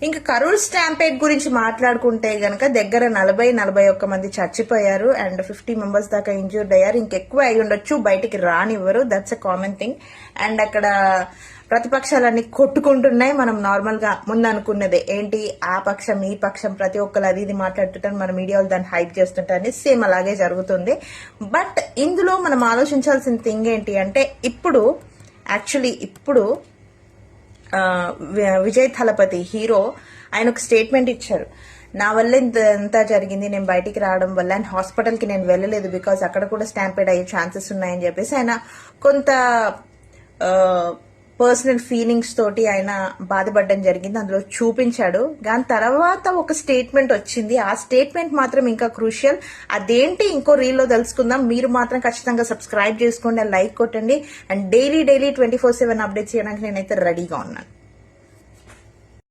ఇంకా కరూర్ స్టాంపేడ్ గురించి మాట్లాడుకుంటే గనక దగ్గర 41 మంది చచ్చిపోయారు అండ్ 50 మెంబర్స్ దాకా ఇంజూర్డ్ అయ్యారు. ఇంకెక్కువ అయి ఉండొచ్చు, బయటికి రానివ్వరు. That's a common thing. And అక్కడ ప్రతిపక్షాలన్నీ కొట్టుకుంటున్నాయి. మనం నార్మల్ గా ముందు అనుకున్నదే ఏంటి, ఆ పక్షం ఈ పక్షం ప్రతి ఒక్కరు అది ఇది మాట్లాడుతుంటారు, మన మీడియాలో దాన్ని హైప్ చేస్తుంటారని సేమ్ అలాగే జరుగుతుంది. బట్ ఇందులో మనం ఆలోచించాల్సిన థింగ్ ఏంటి అంటే ఇప్పుడు విజయ్ థలపతి హీరో ఆయన ఒక స్టేట్మెంట్ ఇచ్చారు. నా వల్ల ఇంత జరిగింది, నేను బయటికి రావడం వల్ల, అండ్ హాస్పిటల్కి నేను వెళ్ళలేదు బికాజ్ అక్కడ కూడా స్టాంపేడ్ అయ్యే ఛాన్సెస్ ఉన్నాయని చెప్పేసి ఆయన కొంత పర్సనల్ ఫీలింగ్స్ తోటి ఆయన బాధపడడం జరిగింది, అందులో చూపించాడు. దాని తర్వాత ఒక స్టేట్మెంట్ వచ్చింది. ఆ స్టేట్మెంట్ మాత్రం ఇంకా క్రూషియల్. అదేంటి ఇంకో రీల్లో తెలుసుకుందాం. మీరు మాత్రం ఖచ్చితంగా సబ్స్క్రైబ్ చేసుకోండి, లైక్ కొట్టండి. అండ్ డైలీ 24/7 అప్డేట్స్ చేయడానికి నేనైతే రెడీగా ఉన్నాను.